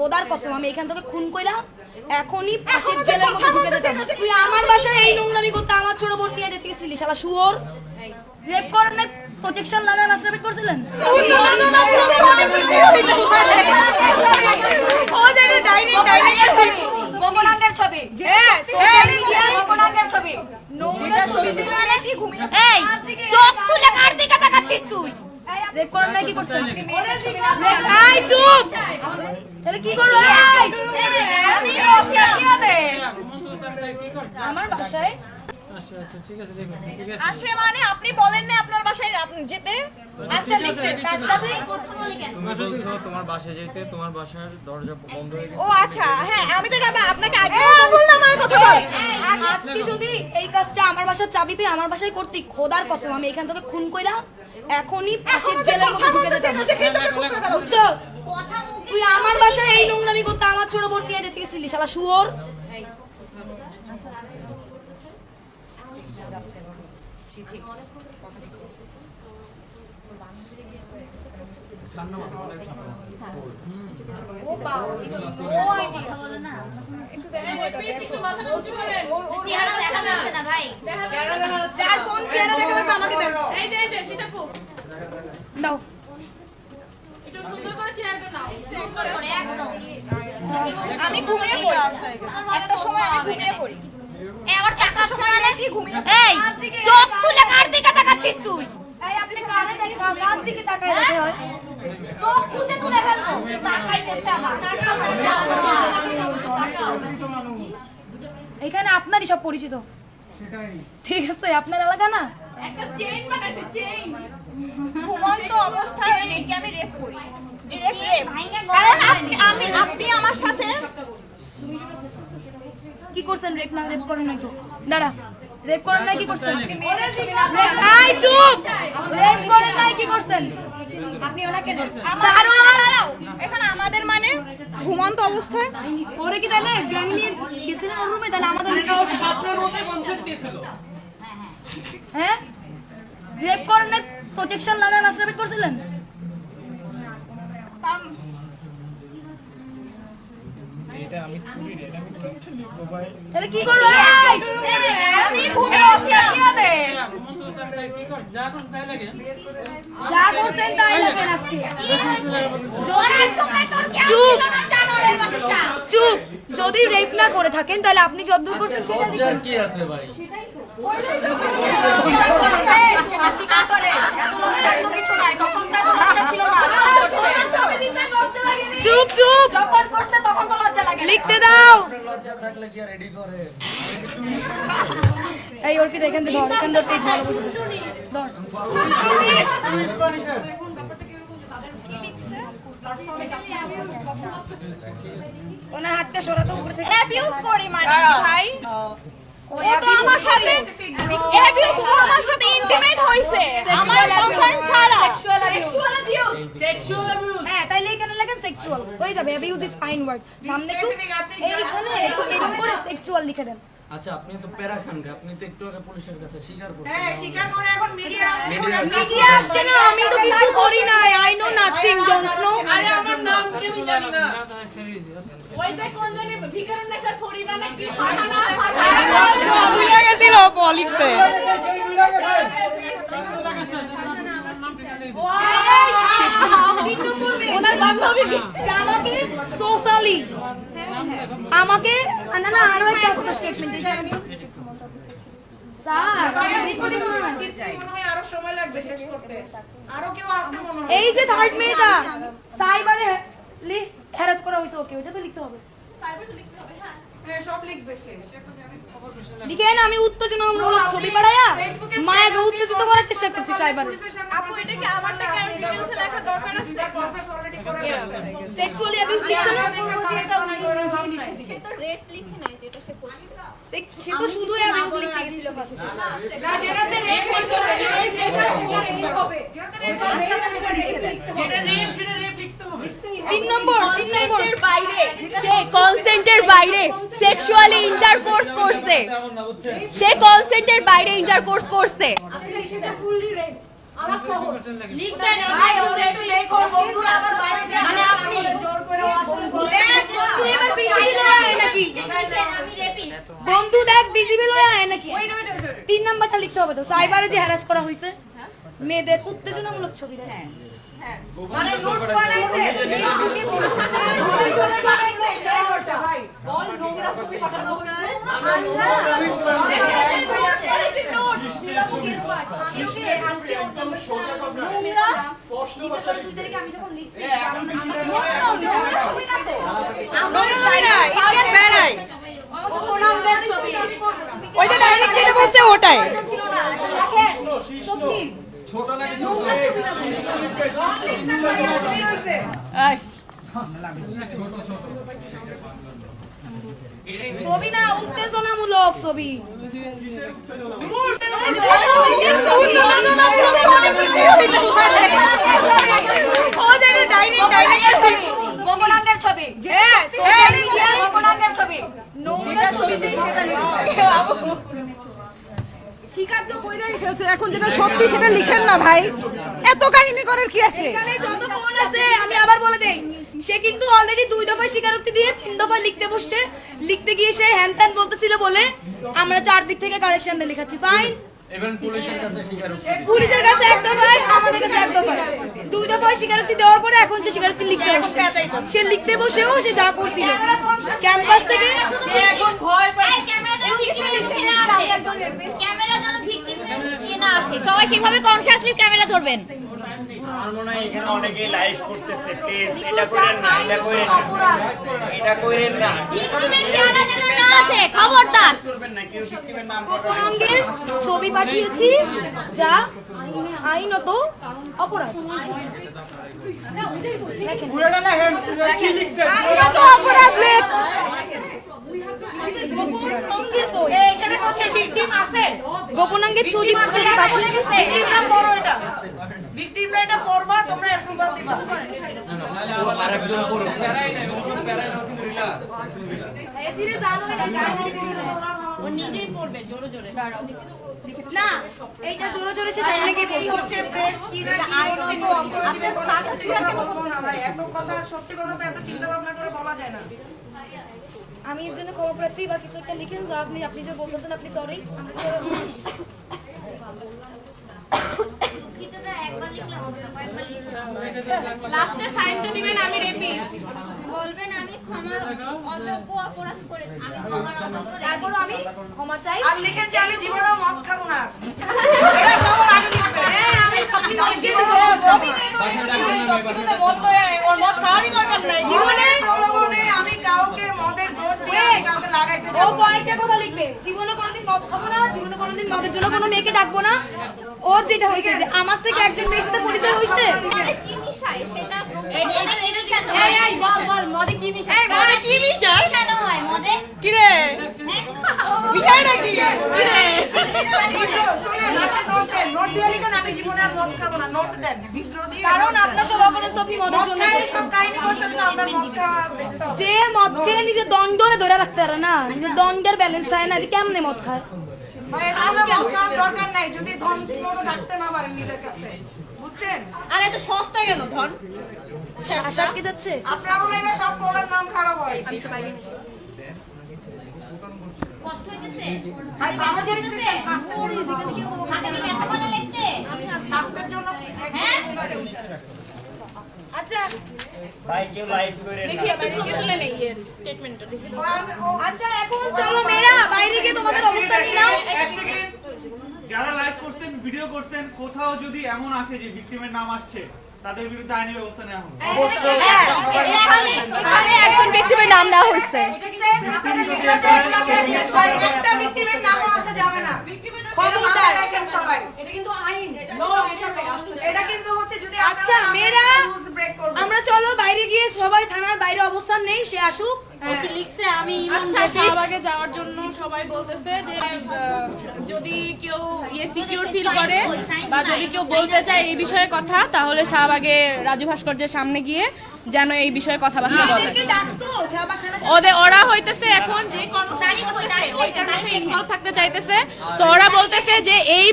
খোদার কসম আমি এখান থেকে খুন কইরা এখনই ফাঁসির জেলের মধ্যে ঢুকে যেতাম। তুই আমার বাসায় এই নোংরামি করতে আমার ছোট বোন নিয়ে যেতে গেছিলি শালা শুয়োর। রেপ করেন না, প্রোটেকশন লানা মাস্টারবেট করছিলেন। গোপনাঙ্গের ছবি, গোপনাঙ্গের ছবি, এই চোখ তুলে কার দিকে তাকাচ্ছিস তুই? রেপ করেন না, কি করছেন? এই চুপ, তাহলে কি করব? আমার বাসায় আসে মানে আপনি বলেন না আপনার বাসায় আপনি যেতে? আচ্ছা লিখছে তার সাথে কথা বলে কেন? তুমি বলছো তোমার বাসায় যেতে, তোমার বাসার দরজা বন্ধ হয়ে গেছে। ও আচ্ছা, হ্যাঁ আমি তো আপনাকে আগে বললাম আমার কথা বল। আজকে যদি এই কাজটা আমার বাসার চাবি পেয়ে আমার বাসায় করতি, খোদার কসম আমি এখান থেকে খুন কইরা এখনই ফাঁসির জেলের মধ্যে ঢুকে যেতাম। বুঝছস? তুই আমার বাসায় এই নোংরামি করতে আমার ছোট বোন নিয়ে যেতে গেছিলি শালা শুয়োর। যার কোন চেহারা দেখাবে তো আমাকে দাও। এই যে সীতাপু দাও। একটু সুন্দর করে চেহারাটা নাও, সেট করে একদম আমি ঘুমিয়ে পড়ি, একটা সময় আমি ঘুমিয়ে পড়ি। এই আমার টাকা সময় কি ঘুমিয়ে? এই চোখ তুলে কার দিকে তাকাচ্ছিস তুই? এই আপনি কানে দেখো, কার দিকে তাকায় দেখতে হয়? চোখ খুঁজে তুলে ফেলবো, তাকাইতেছে আমার। এখানে আপনারই সব পরিচিত। ঠিক আছে, আপনার এলাকা না? একটা চেইন বানাইছে, চেইন ঘুমন্ত অবস্থায় ওই মেয়েকে আমি রেপ করি। Direct rape. আপনি আমার সাথে কি করছেন? রেপ না, রেপ করেন নাই তো? দাঁড়া, রেপ করেন নাই, কি করছেন? এই চুপ, রেপ করেন নাই, কি করছেন? আপনি ওনাকে দাঁড়াও। এখানে আমাদের মানে ঘুমন্ত অবস্থায় ওরে কি তাহলে গ্যাং নিয়ে গেছিলেন ওর রুমে? তাহলে আমাদের আপনার মতে কনসেপ্ট দিয়েছিল। হ্যাঁ, রেপ করেন নাই, প্রোটেকশন লানা মাস্টারবেট করছিলেন। এটা আমি করি রে, আমি কেমনে লিখবো ভাই? তাহলে কি করব? আমি ঘুমিয়ে আছি আপনাদের। ঘুমন্ত অবস্থায় কি কর? যা কর তাই লাগে। যা করছেন তাই লাগেন আজকে। চুপ জানোয়ারের বাচ্চা। চুপ, যদি রেপ না করে থাকেন তাহলে আপনি যতদূর করছেন সেটা লিখেন। কি আছে ভাই? স্বীকার করে এত লজ্জার তো কিছু নাই, তখন তো এত লজ্জা ছিল না। চুপ চুপ, যখন করছে তখন তো লজ্জা লাগে। লিখতে দাও। লজ্জা থাকলে কি আর রেডি করে? এই ওর কি দেখেন তো, ধর এখান ধর, পেজ ভালো বসেছে, ধর। ওনার হাতটা সরাতো উপরে থেকে। অ্যাবিউজ করি মানে ভাই। ও তো আমার সাথে অ্যাবিউজ, ও আমার সাথে ইন্টিমেট হইছে আমার কনসার্ন ছাড়া। Sexual abuse. হ্যাঁ, তাইলে এখানে লেখেন সেক্সুয়াল হয়ে যাবে। Abuse is fine word. সামনে একটু এইখানে একটু এরকম করে সেক্সুয়াল লিখে দেন। আচ্ছা, আপনি তো প্যারা খান রে, আপনি তো একটু আগে পুলিশের কাছে স্বীকার করছেন। হ্যাঁ স্বীকার করে এখন মিডিয়া আসছে। মিডিয়া আসছে না, আমি তো কিছু করি নাই। I know nothing, don't know. আরে আমার নাম কি আমি জানি না। ওইটা কোন জানি ভিখারি লেখা ফরিদা নাকি ফাটানা ভুলে গেছিল লিখতে। ওনার বান্ধবী আমাকে সোশ্যালি আমাকে না না আরো একটা স্টেটমেন্ট স্যার, আরো সময় লাগবে শেষ করতে। আরো কেউ আছে মনে হয়? এই যে থার্ড মেয়েটা সাইবারে হ্যারাস করা হয়েছে, ওকে ওটা তো লিখতে হবে। হ্যাঁ সব লিখবে সে তো জানে খবর। লিখেন আমি উত্তেজনামূলক ছবি পাঠাইয়া মায়াকে উত্তেজিত করার চেষ্টা করছি সাইবারে। আপু এটা কি আমার থেকে আর ডিটেইলসে লেখা দরকার আছে? কনফেস অলরেডি করে গেছে। সেক্সুয়ালি অ্যাবিউজ লিখছে না? সে তো রেপ লিখে নাই যেটা সে করছে। সে তো শুধু অ্যাবিউজ লিখতে গেছিল ফার্স্টে। না যেটাতে রেপ হইছে রেপ হবে। যেটাতে রেপ হইছে সেটা লিখে দেয়। যেটা রেপ সেটা রেপ লিখতে হবে। 3 নম্বর বাইরে সে কনসেন্টের বাইরে সেক্সুয়ালি ইন্টারকোর্স করছে, তেমন না বুঝছেন? সে কনসেন্টের বাইরে ইন্টারকোর্স করছে। লিখবেন ভাই, ওরে একটু লেখো বন্ধুরা, আবার বাইরে যায় মানে আপনি জোর করে আসলে বলেন ভিজিবল হয়ে আয় নাকি 3 নাম্বারটা লিখতে হবে তো সাইবারে যে হ্যারাস করা হইছে মেয়েদের উত্তেজনামূলক ছবি দেয় মানে নোটস বানাইছে বানাইছে শেয়ার করতে ভাই বল নোংরা ছবি পাঠানো হয়েছে আমি যখন লিখছি ওই যে ডাইরেক্ট যেটা বলছে ওটাই ছিল না দেখেন সত্যি ছোট নাকি ছবি না উত্তেজনামূলক ছবি গোপনাঙ্গের ছবি গোপনাঙ্গের ছবি যেটা সত্যি সেটা স্বীকার তো কইরাই ফেলছে, এখন যেটা সত্যি সেটা লিখেন না ভাই, এত কাহিনী করার কি আছে? এখানে যত ফোন আছে আমি আবার বলে দেই, সে কিন্তু অলরেডি 2 দফা স্বীকারোক্তি দিয়ে 3 দফা লিখতে বসছে। লিখতে গিয়ে সে হ্যান বলতেছিল বলে আমরা 4 দিক থেকে কারেকশন দিয়ে লিখাচ্ছি। ফাইন, এবং পুলিশের কাছে স্বীকারোক্তি পুলিশের কাছে এক দফায়, আমাদের কাছে এক দফায়, 2 দফায় স্বীকারোক্তি দেওয়ার পরে এখন সে স্বীকারোক্তি লিখতে বসছে। সে লিখতে বসেও সে যা করছিল ক্যাম্পাস থেকে এখন ভয় পায় ক্যামেরা যেন ভিকটিম না আসে, সবাই সেভাবে কনসিয়াসলি ক্যামেরা ধরবেন। আমার মনে হয় এখানে অনেকেই লাইভ করতেছে, প্লিজ এটা করেন না, এটা করেন না, এটা করেন না, ভিকটিমের চেহারা যেন না আসে, খবরদার। করবেন না, কেউ ভিকটিমের নাম গোপনাঙ্গের ছবি পাঠিয়েছি যা আইনত অপরাধ। পুরোটা লেখেন, কি লিখছেন? অপরাধ লেখ। গোপনাঙ্গের কই? এখানে হচ্ছে ভিকটিম আছে গোপনাঙ্গের ছবি পাঠিয়েছি। ভিকটিম নাম বড় এটা ভিকটিমরা এটা পড়বা তোমরা অ্যাপ্রুভাল দিবা আরেকজন পুরো এদিকে জানো ও নিজেই পড়বে জোরে জোরে না, এইটা জোরে জোরে সে সামনে গিয়ে এই হচ্ছে প্রেস কি না কি হচ্ছে কি অফ করে দিবে কোন সত্যি কথা বলবো না ভাই এত কথা সত্যি কথা তো এত চিন্তা ভাবনা করে বলা যায় না আমি এর জন্য ক্ষমা প্রার্থী বা কিছু একটা লিখেন যা আপনি যে বলতেছেন আপনি সরি। লাস্টে সাইনটা দিবেন আমি রেপিস্ট বলবেন আমি ক্ষমার অযোগ্য অপরাধ করেছি, আমি ক্ষমার অযোগ্য। তারপর আমি ক্ষমা চাই। আর লিখেন যে আমি জীবনেও মদ খাবো না এটা সবার আগে লিখবে হ্যাঁ, আমি আমি জীবনেও মদ খাবো না বাসায় রাখবেন না, বাসায় জীবনে প্রলোভনে আমি কাউকে মদের দোষ দিয়ে আমি কাউকে লাগাইতে ও যাব না কয়েকটা কথা লিখবে, জীবনে কোনোদিন মদ খাবো না, জীবনে কোনোদিন মদের জন্য কোনো মেয়েকে ডাকবো না। ওর যেটা হয়েছে যে আমার থেকে একজন মেয়ের সাথে পরিচয় হয়েছে, মদে কি মিশায় সেটা মদে কি মিশায় মদে কি মিশায় মিশানো হয় মদে কি রে বিহার নাকি? বিদ্রোহ শুনেন আপনি নোট দেন নোট দিয়ে লিখুন আমি জীবনে আর মদ খাবো না নোট দেন বিদ্রোহ দিয়ে কারণ আপনার সব অপরাধ আপনি মদের মদ জন্য খাই করছেন। সব কাহিনী করছেন তো আমরা মদ খাওয়া দেখতে হবে যে মদ খেয়ে নিজের দ্বন্দ্বরে ধরে রাখতে পারে না, নিজের দ্বন্দ্বের ব্যালেন্স থাকে না, কেমনে মদ খায়? ভাই এগুলো মদ খাওয়ার দরকার নাই যদি ধন ঠিক মতো রাখতে না পারেন নিজের কাছে বুঝছেন আর এত সস্তা কেন ধন আশা আটকে যাচ্ছে। আপনারও লাগে সব ফোনের নাম খারাপ হয় কষ্ট হইতেছে, ভাই বাবা যে দিতেছেন স্বাস্থ্যের জন্য হাতে কি ব্যথা করা লাগছে? স্বাস্থ্যের জন্য হ্যাঁ? আচ্ছা ভাই কেউ লাইভ করেন না, ছবি তুলে নেই এর স্টেটমেন্টটা দেখি। আচ্ছা এখন চলো মেয়েরা বাইরে গিয়ে তোমাদের অবস্থা নিয়ে নাও। এক সেকেন্ড, যারা লাইভ করছেন ভিডিও করছেন কোথাও যদি এমন আসে যে ভিকটিমের নাম আসছে তাদের বিরুদ্ধে আইনি ব্যবস্থা নেওয়া হবে। এখানে একজন ব্যক্তির নাম নেওয়া হয়েছে। একটা ভিকটিমের নামও আসা যাবে না খবরদার। রাখেন সবাই এটা কিন্তু আইন এটা কিন্তু হচ্ছে যদি আচ্ছা মেয়েরা রুলস ব্রেক করবেন আমরা চলো বাইরে গিয়ে সবাই থানার বাইরে অবস্থান নেই, সে আসুক। আচ্ছা শাহবাগে যাওয়ার জন্য সবাই বলতেছে যে যদি কেউ সিকিউর ফিল করে বা যদি কেউ বলতে চায় এই বিষয়ে কথা তাহলে শাহবাগে রাজু ভাস্কর্যের সামনে গিয়ে যেন এই বিষয়ে কথাবার্তা বলে। এদেরকে ডাকছো শাহবাগ থানা? ওরা হইতেছে এখন যে কর্মচারী ওইটার মধ্যে ইনভলভ থাকতে চাইতেছে, তো ওরা বলতেছে যে এই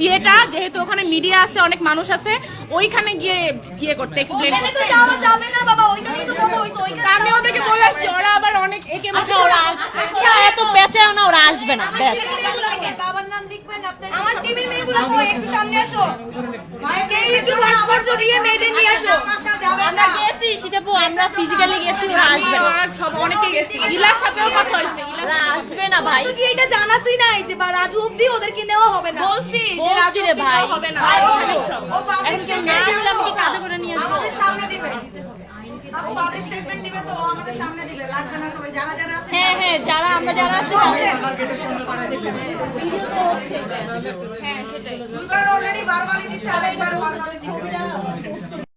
ইয়েটা যেহেতু ওখানে মিডিয়া আছে অনেক মানুষ আছে ওইখানে গিয়ে ইয়ে করতে এক্সপ্লেইন ওখানে তো করতে। যাওয়া যাবে না বাবা, ওইখানেই তো কথা হইছে, ওইখানে আমি ওদেরকে বলে আসছি, ওরা আবার অনেক একে আচ্ছা, ওরা এত পেঁচা দিলেও না ওরা আসবে না ব্যাস বাবার নাম লিখবেন আপনার আমার টিমের মেয়েগুলো কই একটু সামনে আসো এই একটু ভাস্কর্য দিয়ে মেয়েদের নিয়ে আসো আমরা গেছি সীতাপু আমরা ফিজিক্যালি গেছি ওরা আসবে না ওরা সব অনেকে গেছে ইলার সাথেও কথা হয়েছে ওরা আসবে না ভাই তুই কি এটা জানাসই নাই যে বা রাজু অবধি ওদেরকে নেওয়া হবে না বলছি যে বলছি রাজু রে ভাই। হবে না ও পাবলিক এখন না আসলে আমি কি কাঁধে করে নিয়ে আসবো আমাদের সামনে দিবে ও পাবলিক স্টেটমেন্ট দিবে তো ও আমাদের সামনে দিবে লাগবে না সবাই যারা যারা আছে হ্যাঁ হ্যাঁ যারা আমরা যারা আছি হ্যাঁ সেটাই দুইবার অলরেডি বারবারই দিছে আরেকবার বারবারই দিবে